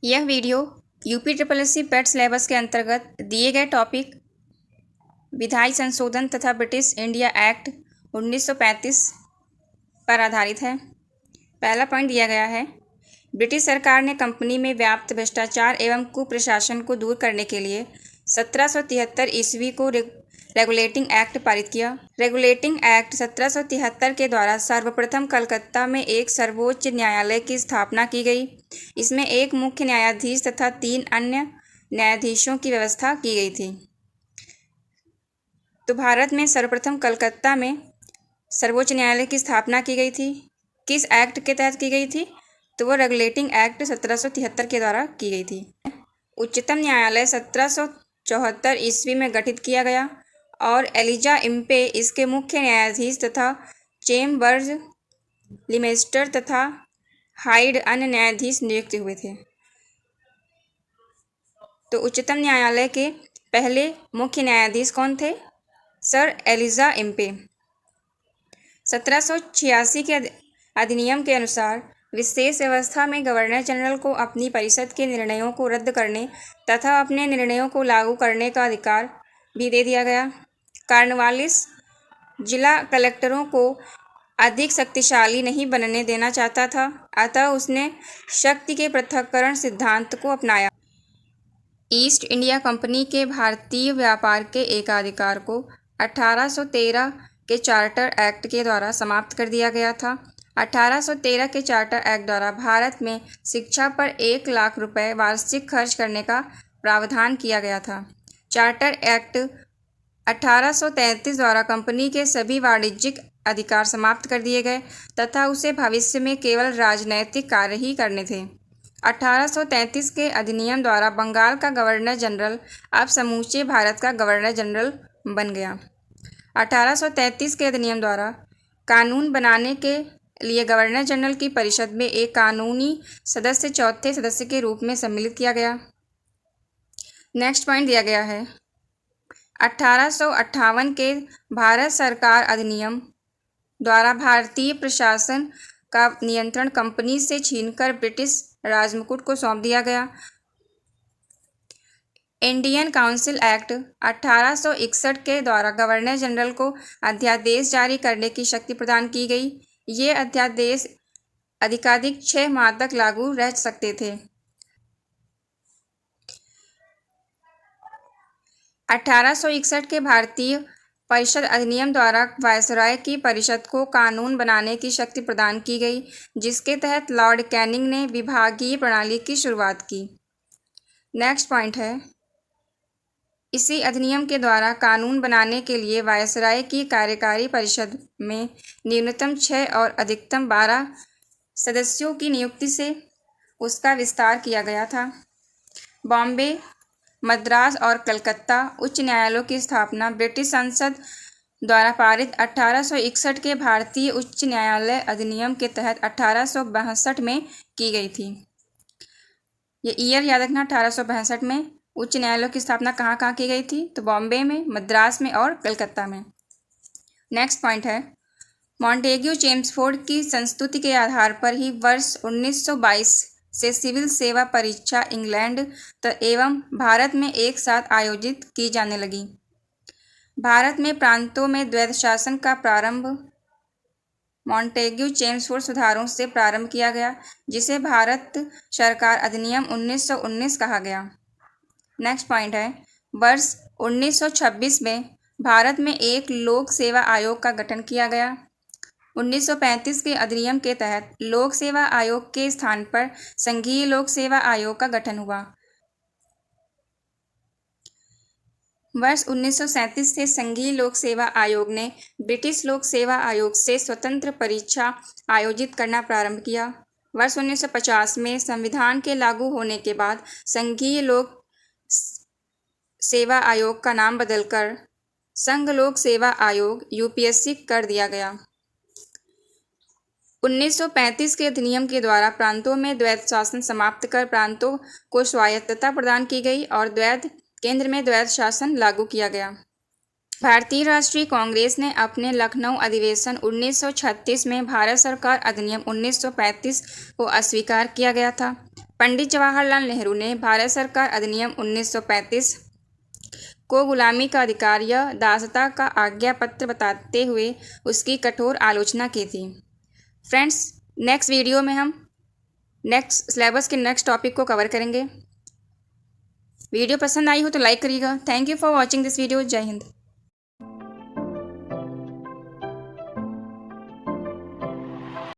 यह video UP पेट syllabus के अंतर्गत दिए गए टॉपिक विधायी संशोधन तथा ब्रिटिश इंडिया एक्ट 1935 पर आधारित है। पहला पॉइंट दिया गया है, ब्रिटिश सरकार ने कंपनी में व्याप्त भ्रष्टाचार एवं कुप्रशासन को दूर करने के लिए 1773 ईस्वी को रेगुलेटिंग एक्ट पारित किया। रेगुलेटिंग एक्ट 1773 के द्वारा सर्वप्रथम कलकत्ता में एक सर्वोच्च न्यायालय की स्थापना की गई। इसमें एक मुख्य न्यायाधीश तथा 3 अन्य न्यायाधीशों की व्यवस्था की गई थी। तो भारत में सर्वप्रथम कलकत्ता में सर्वोच्च न्यायालय की स्थापना की गई थी। किस एक्ट के तहत की गई थी? तो वो रेगुलेटिंग एक्ट 1773 के द्वारा की गई थी। उच्चतम न्यायालय 1774 ईस्वी में गठित किया गया और एलिजा इम्पे इसके मुख्य न्यायाधीश तथा चेम्बर्स लिमेस्टर तथा हाइड अन्य न्यायाधीश नियुक्त हुए थे। तो उच्चतम न्यायालय के पहले मुख्य न्यायाधीश कौन थे? Sir Elijah Impey. 1786 के अधिनियम के अनुसार विशेष व्यवस्था में गवर्नर जनरल को अपनी परिषद के निर्णयों को रद्द करने तथा अपने निर्णयों को लागू करने का अधिकार भी दे दिया गया। कॉर्नवालिस जिला कलेक्टरों को अधिक शक्तिशाली नहीं बनने देना चाहता था, अतः उसने शक्ति के पृथक्करण सिद्धांत को अपनाया। ईस्ट इंडिया कंपनी के भारतीय व्यापार के एकाधिकार को 1813 के चार्टर एक्ट के द्वारा समाप्त कर दिया गया था। 1813 के चार्टर एक्ट द्वारा भारत में शिक्षा पर 1 लाख रुपए वार्षिक खर्च करने का प्रावधान किया गया था। चार्टर एक्ट 1833 द्वारा कंपनी के सभी वाणिज्यिक अधिकार समाप्त कर दिए गए तथा उसे भविष्य में केवल राजनैतिक कार्य ही करने थे। 1833 के अधिनियम द्वारा बंगाल का गवर्नर जनरल अब समूचे भारत का गवर्नर जनरल बन गया। 1833 के अधिनियम द्वारा कानून बनाने के लिए गवर्नर जनरल की परिषद में एक कानूनी सदस्य चौथे सदस्य के रूप में सम्मिलित किया गया। नेक्स्ट पॉइंट दिया गया है, 1858 के भारत सरकार अधिनियम द्वारा भारतीय प्रशासन का नियंत्रण कंपनी से छीनकर ब्रिटिश राजमुकुट को सौंप दिया गया। इंडियन काउंसिल एक्ट 1861 के द्वारा गवर्नर जनरल को अध्यादेश जारी करने की शक्ति प्रदान की गई। ये अध्यादेश अधिकाधिक 6 माह तक लागू रह सकते थे। 1861 के भारतीय परिषद अधिनियम द्वारा वायसराय की परिषद को कानून बनाने की शक्ति प्रदान की गई, जिसके तहत लॉर्ड कैनिंग ने विभागीय प्रणाली की शुरुआत की। नेक्स्ट पॉइंट है, इसी अधिनियम के द्वारा कानून बनाने के लिए वायसराय की कार्यकारी परिषद में न्यूनतम 6 और अधिकतम 12 सदस्यों की नियुक्ति से उसका विस्तार किया गया था। बॉम्बे, मद्रास और कलकत्ता उच्च न्यायालयों की स्थापना ब्रिटिश संसद द्वारा पारित 1861 के भारतीय उच्च न्यायालय अधिनियम के तहत 1862 में की गई थी। ये ईयर याद रखना, 1862 में उच्च न्यायालयों की स्थापना कहाँ कहाँ की गई थी? तो बॉम्बे में, मद्रास में और कलकत्ता में। नेक्स्ट पॉइंट है, मॉन्टेग्यू चेम्सफोर्ड की संस्तुति के आधार पर ही वर्ष 1922 से सिविल सेवा परीक्षा इंग्लैंड एवं भारत में एक साथ आयोजित की जाने लगी। भारत में प्रांतों में द्वैध शासन का प्रारंभ मॉन्टेग्यू चेम्सफोर्ड सुधारों से प्रारंभ किया गया, जिसे भारत सरकार अधिनियम 1919 कहा गया। नेक्स्ट पॉइंट है, वर्ष 1926 में भारत में एक लोक सेवा आयोग का गठन किया गया। 1935 के अधिनियम के तहत लोक सेवा आयोग के स्थान पर संघीय लोक सेवा आयोग का गठन हुआ। वर्ष 1937 से संघीय लोक सेवा आयोग ने ब्रिटिश लोक सेवा आयोग से स्वतंत्र परीक्षा आयोजित करना प्रारंभ किया। वर्ष 1950 में संविधान के लागू होने के बाद संघीय लोक सेवा आयोग का नाम बदलकर संघ लोक सेवा आयोग यूपीएससी कर दिया गया। 1935 के अधिनियम के द्वारा प्रांतों में द्वैध शासन समाप्त कर प्रांतों को स्वायत्तता प्रदान की गई और केंद्र में द्वैध शासन लागू किया गया। भारतीय राष्ट्रीय कांग्रेस ने अपने लखनऊ अधिवेशन 1936 में भारत सरकार अधिनियम 1935 को अस्वीकार किया गया था। पंडित जवाहरलाल नेहरू ने भारत सरकार अधिनियम 1935 को गुलामी का अधिकार या दासता का आज्ञा पत्र बताते हुए उसकी कठोर आलोचना की थी। फ्रेंड्स, नेक्स्ट वीडियो में हम नेक्स्ट सिलेबस के नेक्स्ट टॉपिक को कवर करेंगे। वीडियो पसंद आई हो तो लाइक करिएगा। Thank you for watching this video. जय हिंद।